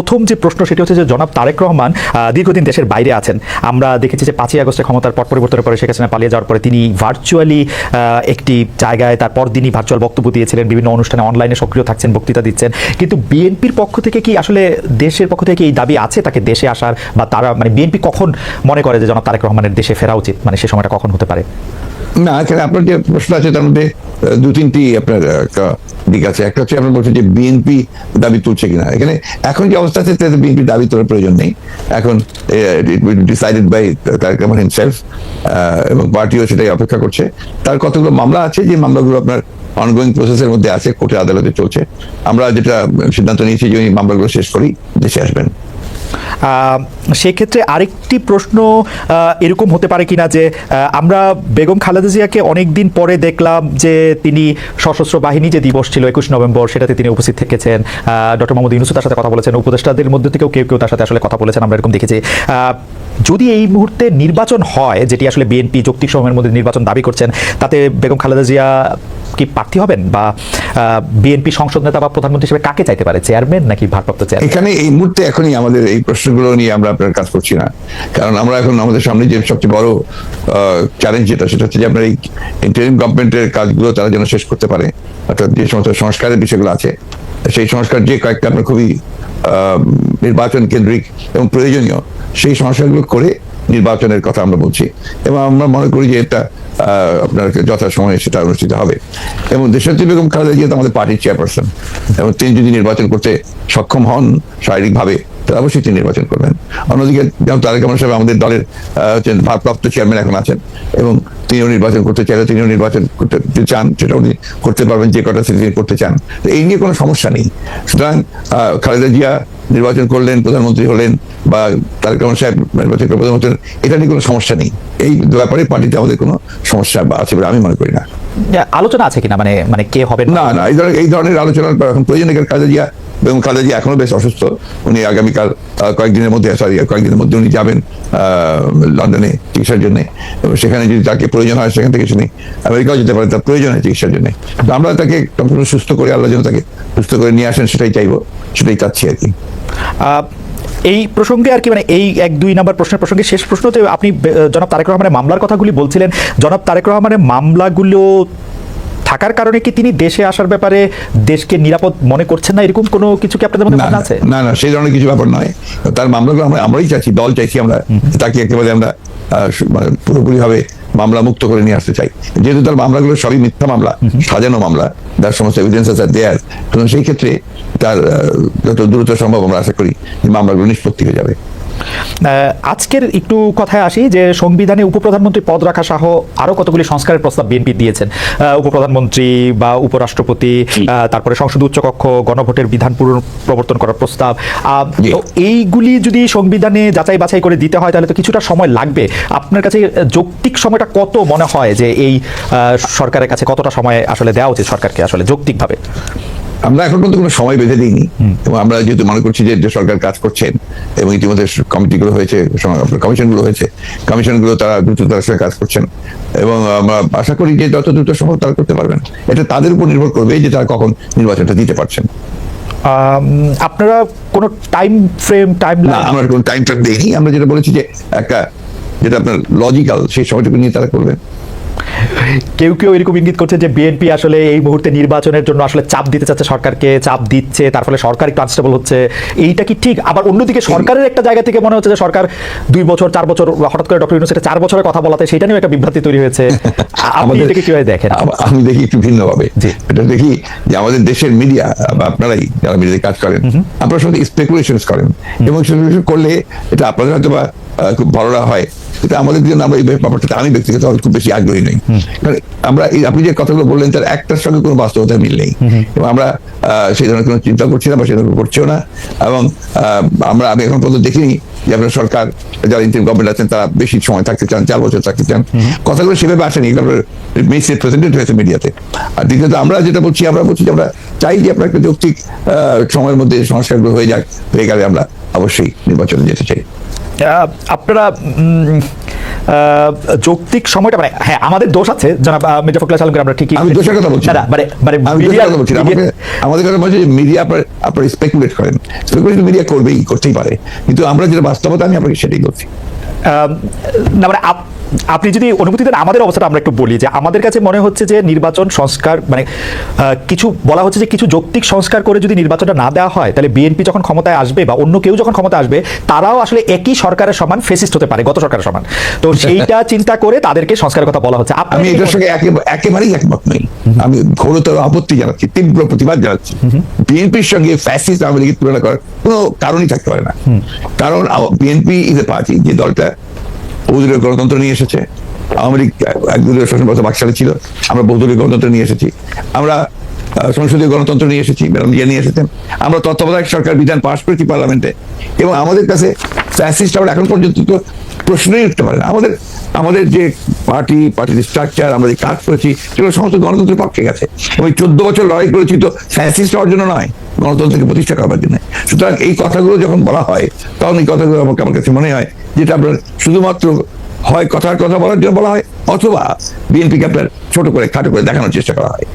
প্রথম যে প্রশ্ন সেটি হচ্ছে যে জনাব তারেক রহমান দীর্ঘদিন দেশের বাইরে আছেন। আমরা দেখেছি যে 5ই আগস্টে ক্ষমতার পট পরিবর্তনের পরে শেখ হাসিনা পালিয়ে যাওয়ার পরে তিনি ভার্চুয়ালি একটি জায়গায় তারপর দিনই ভার্চুয়াল বক্তব্য দিয়েছিলেন, বিভিন্ন অনুষ্ঠানে অনলাইনে সক্রিয় থাকছেন, বক্তৃতা দিচ্ছেন। কিন্তু বিএনপির পক্ষ থেকে কি আসলে দেশের পক্ষ থেকে এই দাবি আছে তাকে দেশে আসার, বা তারা মানে বিএনপি কখন মনে করে যে জনাব তারেক রহমানের দেশে ফেরা উচিত, মানে সে সময়টা কখন হতে পারে? না, এখানে আপনার যে প্রশ্ন আছে তার মধ্যে দু তিনটি আপনার দিক আছে। একটা হচ্ছে আপনার বলছেন যে বিএনপি দাবি তুলছে কিনা। এখানে এখন যে অবস্থা আছে তাতে বিএনপি দাবি তোলার প্রয়োজন নেই। এখন decided by Tarique Rahman himself, এবং পার্টিও সেটাই অপেক্ষা করছে। তার কতগুলো মামলা আছে, যে মামলাগুলো আপনার অনগোয়িং প্রসেসের মধ্যে আছে, কোর্টে আদালতে চলছে। আমরা যেটা সিদ্ধান্ত নিয়েছি যে মামলাগুলো শেষ করি দেশে আসবেন। সেক্ষেত্রে আরেকটি প্রশ্ন এরকম হতে পারে কিনা যে আমরা বেগম খালেদা জিয়াকে অনেকদিন পরে দেখলাম যে তিনি সশস্ত্র বাহিনী যে দিবস ছিল 21 নভেম্বর, সেটাতে তিনি উপস্থিত থেকেছেন। ডক্টর মোহাম্মদ ইউনূস তার সাথে কথা বলেছেন, উপদেষ্টাদের মধ্যে থেকেও কেউ কেউ তার সাথে আসলে কথা বলেছেন, আমরা এরকম দেখেছি। যদি এই মুহূর্তে নির্বাচন হয়, যেটি আসলে বিএনপি যৌক্তিক সময়ের মধ্যে নির্বাচন দাবি করছেন, তাতে বেগম খালেদা জিয়া কি প্রার্থী হবেন, বা বিএনপি সংসদ নেতা বা প্রধানমন্ত্রী হিসেবে কাকে চাইতে পারে, চেয়ারম্যান নাকি ভারপ্রাপ্ত চেয়ারম্যান? এখানে এই মুহূর্তে এখনই আমাদের এই প্রশ্নগুলো নিয়ে আমরা আপনার কাজ করছি না, কারণ আমরা এখন আমাদের সামনে যে সবচেয়ে বড় চ্যালেঞ্জ সেটা হচ্ছে যে আপনার এই ইন্টারিম গভর্নমেন্টের কাজগুলো তারা যেন শেষ করতে পারে, অর্থাৎ যে সমস্ত সংস্কারের বিষয়গুলো আছে সেই সংস্কার যে কয়েকটা আপনার খুবই নির্বাচন কেন্দ্রিক এবং প্রয়োজনীয়, সেই সংস্কারগুলো করে নির্বাচনের কথা আমরা বলছি। এবং আমরা মনে করি যে এটা আপনার যথাসময়ে সেটা অনুষ্ঠিত হবে। এবং দেশনেত্রী বেগম খালেদা জিয়া আমাদের পার্টির চেয়ারপারসন, এবং তিনি যদি নির্বাচন করতে সক্ষম হন শারীরিকভাবে, তাহলে অবশ্যই তিনি নির্বাচন করবেন। অন্যদিকে যেমন তারেক রহমান সাহেব আমাদের দলের ভারপ্রাপ্ত চেয়ারম্যান এখন আছেন, এবং তিনিও নির্বাচন করতে চাইলে তিনিও নির্বাচন করতে চান, সেটা উনি করতে পারবেন যে কটা তিনি করতে চান। তো এই নিয়ে কোনো সমস্যা নেই। সুতরাং খালেদা জিয়া নির্বাচন করলেন, প্রধানমন্ত্রী হলেন, বা তারেক রহমান সাহেব নির্বাচন করে প্রধানমন্ত্রী, এটা নিয়ে কোনো সমস্যা নেই। এই ব্যাপারে পার্টিতে আমাদের কোনো সমস্যা আছে বলে আমি মনে করি না। আলোচনা আছে কিনা, মানে কে হবে? না, এই ধরনের আলোচনার এখন প্রয়োজন নেই। খালেদা জিয়া এখনো বেশ অসুস্থ। উনি আগামীকাল কয়েকদিনের মধ্যে উনি যাবেন লন্ডনে চিকিৎসার জন্য, এবং সেখানে যদি তাকে প্রয়োজন হয় সেখান থেকে তিনি আমেরিকাও যেতে পারেন, তার প্রয়োজন হয় চিকিৎসার জন্য। তো আমরা তাকে সম্পূর্ণ সুস্থ করে, আল্লাহ যেন তাকে সুস্থ করে নিয়ে আসেন, সেটাই চাইবো, সেটাই চাচ্ছি আর কি। এই প্রসঙ্গে আর কি, মানে এই 1-2 নম্বর প্রশ্নের প্রসঙ্গে শেষ প্রশ্নতে আপনি জনাব তারেক রহমানের মামলার কথাগুলি বলছিলেন। জনাব তারেক রহমানের মামলাগুলো থাকার কারণে কি তিনি দেশে আসার ব্যাপারে দেশকে নিরাপদ মনে করছেন না, এরকম কোনো কিছু কি আপনাদের মনে আছে? না, সেই ধরনের কিছু ব্যাপার নয়। তার মামলাগুলো আমরাই চাইছি, দল চাইছি আমরা, তাকে একেবারে আমরা পুরোপুরি ভাবে মামলা মুক্ত করে নিয়ে আসতে চাই। যেহেতু তার মামলাগুলো সবই মিথ্যা মামলা, সাজানো মামলা, তার সমস্ত এভিডেন্সেস আর দেয়ার, সেই ক্ষেত্রে তার যত দ্রুত সম্ভব আমরা আশা করি মামলাগুলো নিষ্পত্তি হয়ে যাবে। আজকের একটু কথায় আসি যে সংবিধানে উপপ্রধানমন্ত্রী পদ রাখা সহ আরো কতগুলি সংস্কারের প্রস্তাব বিএনপি দিয়েছেন। উপপ্রধানমন্ত্রী বা উপরাষ্ট্রপতি, তারপরে সংসদ উচ্চকক্ষ, গণভোটের বিধান প্রবর্তন করার প্রস্তাব। তো এইগুলি যদি সংবিধানে যাচাই বাছাই করে দিতে হয় তাহলে তো কিছুটা সময় লাগবে। আপনার কাছে যৌক্তিক সময়টা কত মনে হয় যে এই সরকারের কাছে কতটা সময় আসলে দেওয়া উচিত সরকারকে আসলে যৌক্তিকভাবে? আমরা এখন পর্যন্ত কোনো সময় বেঁধে দিইনি, এবং আমরা যেহেতু মনে করছি যে সরকার কাজ করছেন, এবং ইতিমধ্যে কমিটিগুলো হয়েছে, কমিশনগুলো তারা দ্রুততার সঙ্গে কাজ করছেন, এবং আমরা আশা করি যে যত দ্রুত সম্ভব তারা করতে পারবেন। এটা তাদের উপর নির্ভর করবে যে তারা কখন নির্বাচনটা দিতে পারছেন। আপনারা কোনো টাইম না, আমরা কোনো টাইম ফ্রেম দেইনি। আমরা যেটা বলেছি যে একটা যেটা আপনার লজিক্যাল, সেই সময়টুকু নিয়ে তারা করবেন। কেউ কেউ এরকম ইঙ্গিত করছে যে বিএনপি আসলে এই মুহূর্তে নির্বাচনের জন্য আসলে চাপ দিতে চাচ্ছে, সরকারকে চাপ দিচ্ছে, তার ফলে সরকার একটু আনস্টেবল হচ্ছে। এইটা কি ঠিক? আবার অন্যদিকে সরকারের একটা জায়গা থেকে মনে হচ্ছে যে সরকার 2 বছর 4 বছর, হঠাৎ করে ডক্টর ইউনূস 4 বছরের কথা বলাতে সেটা নিয়েও একটা বিভ্রান্তি তৈরি হয়েছে। আপনি এটাকে কিভাবে দেখেন? আমি দেখি একটু ভিন্নভাবে। এটা দেখি যে আমাদের দেশের মিডিয়া, আপনারাই যারা মিডিয়াতে কাজ করেন, আপনারা সঙ্গে স্পেকুলেশনস করেন, এবং স্পেকুলেশন করলে এটা আপনাদের হয়তো বা খুব ভালোরা হয়, কিন্তু আমাদের জন্য আমরা এই ব্যাপারটাতে আমি ব্যক্তিগত খুব বেশি আগ্রহী নই। কারণ আমরা আপনি যে কথাগুলো বললেন তার একটার সঙ্গে কোনো বাস্তবতার মিল নেই, এবং আমরা সেই ধরনের কোনো চিন্তা করছি না বা সেই ধরনের করছিও না। এবং আমি এখন পর্যন্ত দেখিনি যে আপনার সরকার, যারা ইন্টারিম গভর্নমেন্ট আছেন, তারা বেশি সময় থাকতে চান, 4 বছর থাকতে চান। কথাগুলো সেভাবে আসেনি, এগুলো মিসরিপ্রেজেন্টেড হয়েছে মিডিয়াতে। আর দ্বিতীয়ত আমরা যেটা বলছি, আমরা বলছি যে আমরা চাই যে আপনার একটা যৌক্তিক সময়ের মধ্যে সংস্কারগুলো হয়ে গেলে আমরা অবশ্যই নির্বাচনে যেতে চাই। আপনারা যৌক্তিক সময়টা মানে হ্যাঁ আমাদের দোষ আছে জনাব মির্জা ফখরুল আলমকে আমরা ঠিকই আমি দোষের কথা বলছি না, না, মানে মানে আমি দোষের কথা বলছি না। আমাদের কথা বলছি মিডিয়া আপনার স্পেকুলেট করেন, স্পেকুলেশন মিডিয়া করতেই পারে, কিন্তু আমরা যেটা বাস্তবতা আমি আপনাকে সেটাই বলছি। না মানে আপনি যদি অনুমতি দেন আমাদের অবস্থাটা আমরা একটু বলি যে আমাদের কাছে মনে হচ্ছে যে নির্বাচন সংস্কার মানে কিছু বলা হচ্ছে যে কিছু যৌক্তিক সংস্কার করে যদি নির্বাচনটা না দেওয়া হয় তাহলে বিএনপি যখন ক্ষমতায় আসবে বা অন্য কেউ যখন ক্ষমতা আসবে তারাও আসলে একই সরকারের সমান ফেসিস্ট হতে পারে, গত সরকারের সমান। তো সেইটা চিন্তা করে তাদেরকে সংস্কারের কথা বলা হচ্ছে। আমি এটার সঙ্গে একেবারেই একমত নই। আমি ঘোরতর আপত্তি জানাচ্ছি, তীব্র প্রতিবাদ জানাচ্ছি। বিএনপির সঙ্গে ফ্যাসিস্ট আওয়ামী লীগের তুলনা করার কোনো কারণই থাকতে পারে না। কারণ বিএনপি ইজ এ পার্টি যে দলটা বহুদলীয় গণতন্ত্র নিয়ে এসেছে। আওয়ামী লীগ একদলীয় শাসন ব্যবস্থা বাকশালে ছিল, আমরা বহুদলীয় গণতন্ত্র নিয়ে এসেছি। আমরা সংসদীয় গণতন্ত্র নিয়ে এসেছি, ম্যাডাম জিয়া নিয়ে এসেছেন। আমরা তত্ত্বাবধায়ক সরকার বিধান পাশ করেছি পার্লামেন্টে, এবং আমাদের কাছে ফ্যাসিস্ট আমরা এখন পর্যন্ত তো প্রশ্নই উঠতে পারে না। আমাদের যে পার্টির স্ট্রাকচার আমরা যে কাজ করেছি সেগুলো সমস্ত গণতন্ত্রের পক্ষে গেছে। আমি 14 বছর লড়াই করেছি তো ফ্যাসিস্ট হওয়ার জন্য নয়, গণতন্ত্রকে প্রতিষ্ঠা করবার জন্য। সুতরাং এই কথাগুলো যখন বলা হয় তখন এই কথাগুলো আমার কাছে মনে হয় যেটা আপনার শুধুমাত্র হয় কথার কথা বলার জন্য বলা হয়, অথবা বিএনপিকে আপনার ছোট করে খাটো করে দেখানোর চেষ্টা করা হয়।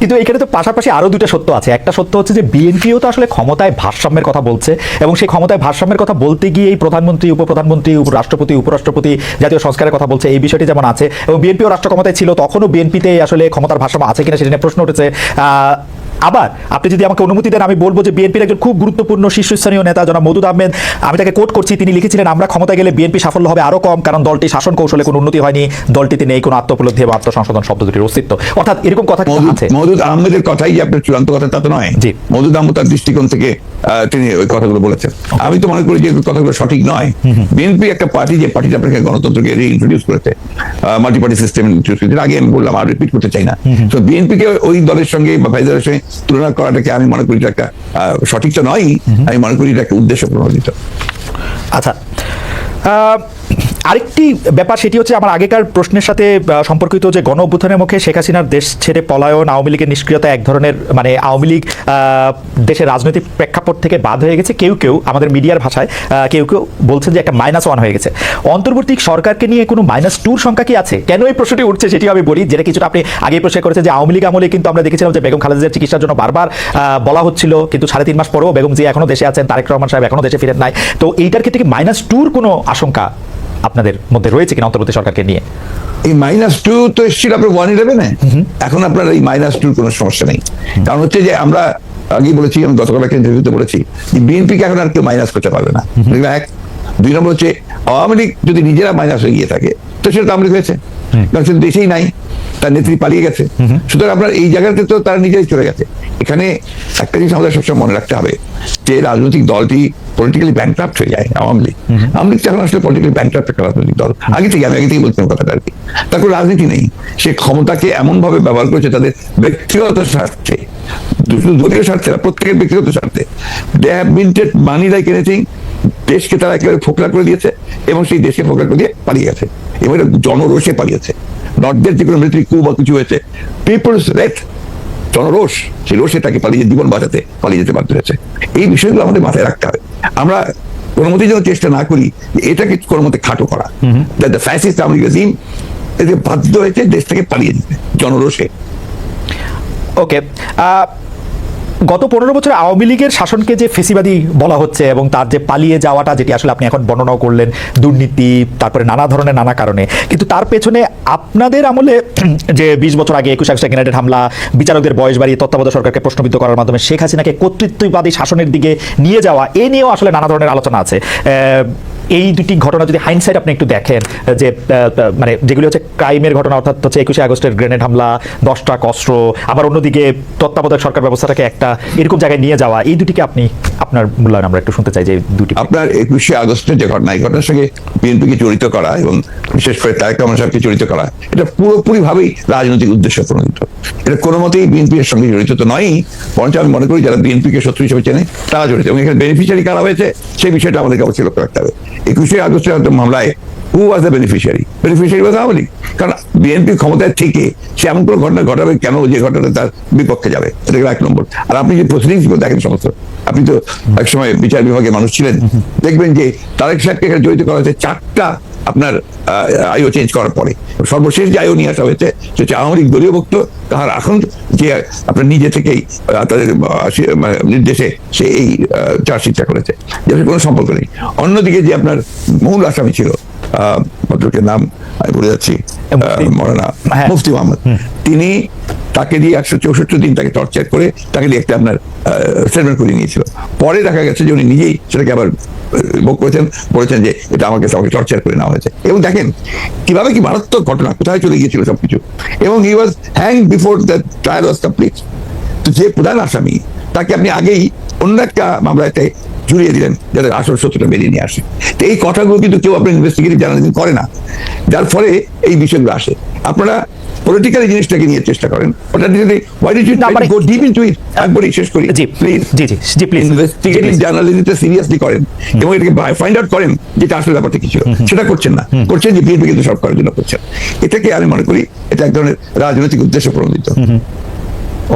কিন্তু এখানে তো পাশাপাশি আরো দুটো সত্য আছে। একটা সত্য হচ্ছে যে বিএনপিও তো আসলে ক্ষমতায় ভারসাম্যের কথা বলছে, এবং সেই ক্ষমতায় ভারসাম্যের কথা বলতে গিয়ে এই প্রধানমন্ত্রী, উপপ্রধানমন্ত্রী, রাষ্ট্রপতি, উপরাষ্ট্রপতি জাতীয় সংস্কারের কথা বলছে, এই বিষয়টি যেমন আছে। এবং বিএনপিও রাষ্ট্র ক্ষমতায় ছিল, তখনও বিএনপিতে আসলে ক্ষমতার ভারসাম্য আছে কিনা সেটা নিয়ে প্রশ্ন উঠেছে। আবার আপনি যদি আমাকে অনুমতি দেন আমি বলবো যে বিএনপির একজন খুব গুরুত্বপূর্ণ শীর্ষস্থানীয় নেতা জনাব মওদুদ আহমেদ, আমি তাকে কোট করছি, তিনি লিখেছিলেন আমরা ক্ষমতায় গেলে বিএনপি সাফল্য হবে আরো কম, কারণ দলটি শাসন কৌশলে কোনো উন্নতি হয়নি, দলটিতে নেই কোনো আত্মোপলব্ধি এবং আত্মসংশোধন শব্দ দুটির অস্তিত্ব। অর্থাৎ এরকম কথা আছে। মওদুদ আহমেদের কথাই যে আপনার চূড়ান্ত কথা তা তো নয়। জি, মওদুদ আহমেদ তার দৃষ্টিকোণ থেকে তিনি ওই কথাগুলো বলেছেন। আমি তো মনে করি যে কথাগুলো সঠিক নয়। বিএনপি একটা পার্টি, যে পার্টিটা আপনাকে গণতন্ত্রকে রিইন্ট্রোডিউস করেছে, মাল্টি পার্টি সিস্টেম ইন্ট্রোডিউস করেছে। আগে আমি বললাম, আর রিপিট করতে চাই না। তো বিএনপিকে ওই দলের সঙ্গে বা ফাইজারের সঙ্গে তুলনা করাটাকে আমি মনে করি একটা সঠিক তো নয়। আমি মনে করি এটা একটা উদ্দেশ্য প্রণোদিত। আচ্ছা, আরেকটি ব্যাপার সেটি হচ্ছে আমার আগেকার প্রশ্নের সাথে সম্পর্কিত, যে গণ অভ্যুত্থানের মুখে শেখ হাসিনার দেশ ছেড়ে পলায়ন, আওয়ামী লীগের নিষ্ক্রিয়তা এক ধরনের মানে আওয়ামী লীগ দেশের রাজনৈতিক প্রেক্ষাপট থেকে বাদ হয়ে গেছে। কেউ কেউ আমাদের মিডিয়ার ভাষায় কেউ কেউ বলছেন যে একটা -1 হয়ে গেছে। অন্তর্বর্তী সরকারকে নিয়ে কোনো -2 সংখ্যা কি আছে? কেন এই প্রশ্নটি উঠছে সেটিও আমি বলি, যেটা কিছুটা আপনি আগে প্রশ্ন করেছেন যে আওয়ামী লীগ আমলে কিন্তু আমরা দেখেছিলাম যে বেগম খালেদা জিয়ার চিকিৎসার জন্য বারবার বলা হচ্ছিল, কিন্তু 3.5 মাস পরেও বেগম জিয়া এখনো দেশে আছেন, তারেক রহমান সাহেব এখনো দেশে ফিরেন নাই। তো এইটার ক্ষেত্রে কি -2 কোনো আশঙ্কা আপনাদের মধ্যে রয়েছে কিনা অন্তর্বর্তী সরকারকে নিয়ে? এই -2 তো এসেছিল আপনার 111-এ। এখন আপনার এই -2 কোনো সমস্যা নেই। কারণ হচ্ছে যে আমরা আগেই বলেছি, আমি গতকাল একটা ইন্টারভিউতে বলেছি যে বিএনপিকে এখন আর কেউ মাইনাস করতে পারবে না। এক, 2 নম্বর হচ্ছে আওয়ামী লীগ যদি নিজেরা মাইনাস হয়ে গিয়ে থাকে তো সেটা তো আওয়ামী লীগ হয়েছে, কারণ সেটা দেশেই নাই, তার নেত্রী পালিয়ে গেছে। সুতরাং আপনার এই জায়গাতে তো তারা নিজেই চলে গেছে। এখানে একটা জিনিস আমাদের সবসময় মনে রাখতে হবে যে রাজনৈতিক দলটি পলিটিক্যালি ব্যাংক্রাফট হয়ে যায়। আওয়ামী লীগ এখন আসলে পলিটিক্যালি ব্যাংক্রাফট একটা রাজনৈতিক দল। আমি আগে থেকেই বলছিলাম কথাটা আর কি। তার কোনো রাজনীতি নেই। সে ক্ষমতাকে এমন ভাবে ব্যবহার করেছে তাদের ব্যক্তিগত স্বার্থে, দলীয় স্বার্থে না, প্রত্যেকের ব্যক্তিগত স্বার্থে। They have minted money like anything. দেশকে তারা একেবারে ফোকলা করে দিয়েছে, এবং সেই দেশকে ফোকলা করে দিয়ে পালিয়ে গেছে, এবং এটা জনরোষে পালিয়েছে। নর্থদের যে কোনো মিলিটারি কু বা কিছু হয়েছে, পিপলস রেট, জনরোষ, সেই রোষে তাকে জীবন বাঁচাতে পালিয়ে যেতে বাধ্য হয়েছে। এই বিষয়গুলো আমাদের মাথায় রাখতে হবে। আমরা কোনো মতেই যেন চেষ্টা না করি যে এটাকে কোনো মতে খাটো করা। The fascist Awami League regime এতে বাধ্য হয়েছে দেশ থেকে পালিয়ে যেতে জনরোষে। ওকে, গত 15 বছর আওয়ামী লীগের শাসনকে যে ফেসিবাদী বলা হচ্ছে, এবং তার যে পালিয়ে যাওয়াটা, যেটি আসলে আপনি এখন বর্ণনাও করলেন, দুর্নীতি, তারপরে নানা ধরনের নানা কারণে, কিন্তু তার পেছনে আপনাদের আমলে যে 20 বছর আগে 21 আগস্টে গ্রেনেড হামলা, বিচারকদের বয়স বাড়িয়ে তত্ত্বাবধায়ক সরকারকে প্রশ্নবিদ্ধ করার মাধ্যমে শেখ হাসিনাকে কর্তৃত্ববাদী শাসনের দিকে নিয়ে যাওয়া, এ নিয়েও আসলে নানা ধরনের আলোচনা আছে। এই দুটি ঘটনা যদি হাইন্ডসাইড আপনি একটু দেখেন, যে মানে যেগুলি হচ্ছে ক্রাইমের ঘটনা, অর্থাৎ হচ্ছে 21 আগস্টের গ্রেনেড হামলা, 10 ট্রাক অস্ত্র, আবার অন্যদিকে তত্ত্বাবধায়ক সরকার ব্যবস্থাটাকে একটা এরকম জায়গায় নিয়ে যাওয়া, এই দুটিকে আপনি আপনার মূল্যায়ন আমরা একটু শুনতে চাই। যে দুটি আপনার 21 আগস্টের যে ঘটনা, এই ঘটনার সঙ্গে বিএনপিকে জড়িত করা এবং বিশেষ করে তারেক রহমান সাহেবকে জড়িত করা, এটা পুরোপুরি ভাবেই রাজনৈতিক উদ্দেশ্য প্রণোদিত। এটা কোনো মতেই বিএনপির সঙ্গে জড়িত তো নয়, বরঞ্চ আমি মনে করি যারা বিএনপিকে শত্রু হিসেবে চেনে তারা জড়িত, এবং এখানে বেনিফিশিয়ারি কারা হয়েছে সেই বিষয়টা আমাদেরকে অবশ্যই লক্ষ্য রাখতে হবে। 21 আগস্টের মামলায় who was the beneficiary? Beneficiary was Awami League. কারণ বিএনপি ক্ষমতায় থেকে সে এমন কোনো ঘটনা ঘটাবে কেন যে ঘটনা তার বিপক্ষে যাবে? এটা 1 নম্বর। আর আপনি যে প্রসিডিংস দেখেন সমস্ত, আপনি তো একসময় বিচার বিভাগের মানুষ ছিলেন, দেখবেন যে তারেক সাহেবকে এখানে জড়িত করা হয়েছে 4টা আপনার আইও চেঞ্জ করার পরে সর্বশেষ যে আইও নিয়ে আসা হয়েছে সেটা হচ্ছে আওয়ামী লীগ দলীয় ভুক্ত, তাহার এখন যে আপনার নিজে থেকেই তাদের নির্দেশে সে এই চার্জশিটটা করেছে, যার কোনো সম্পর্ক নেই। অন্যদিকে যে আপনার মূল আসামি ছিল ভদ্রলোকের নাম আমি ভুলে যাচ্ছি, মৌলানা মুফতি মোহাম্মদ, তিনি তাকে দিয়ে 164 দিন তাকে টর্চার করে তাকে দিয়ে একটা আপনার স্টেটমেন্ট করে নিয়েছিল। পরে দেখা গেছে যে উনি নিজেই সেটাকে আবার ভোগ করেছেন, বলেছেন যে এটা আমাকে টর্চার করে নেওয়া হয়েছে। এবং দেখেন কিভাবে কি মারাত্মক ঘটনা, কোথায় চলে গিয়েছিল সবকিছু। এবং he was hang before the trial was complete. তো যে প্রধান আসামি তাকে আপনি আগেই অন্য একটা মামলাতে জুড়িয়ে দিলেন যাদের আসল সত্যটা বেরিয়ে নিয়ে আসে। তো এই কথাগুলো কিন্তু কেউ আপনার ইনভেস্টিগেটিভ জার্নালিজম করে না, যার ফলে এই বিষয়গুলো আসে। আপনারা পলিটিক্যালি জিনিসটাকে নিয়ে চেষ্টা করেন, ওটা যদি why did you try to go deep into it? একবারই শেষ করি প্লিজ। ইনভেস্টিগেটিভ জার্নালিজমটা সিরিয়াসলি করেন এবং এটাকে ফাইন্ড আউট করেন যেটা আসলে ব্যাপারটা কি ছিল। সেটা করছেন না, করছেন যে বিএনপি কিন্তু সব করার জন্য করছেন। এটাকে আমি মনে করি এটা এক ধরনের রাজনৈতিক উদ্দেশ্য প্রণোদিত।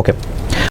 ওকে।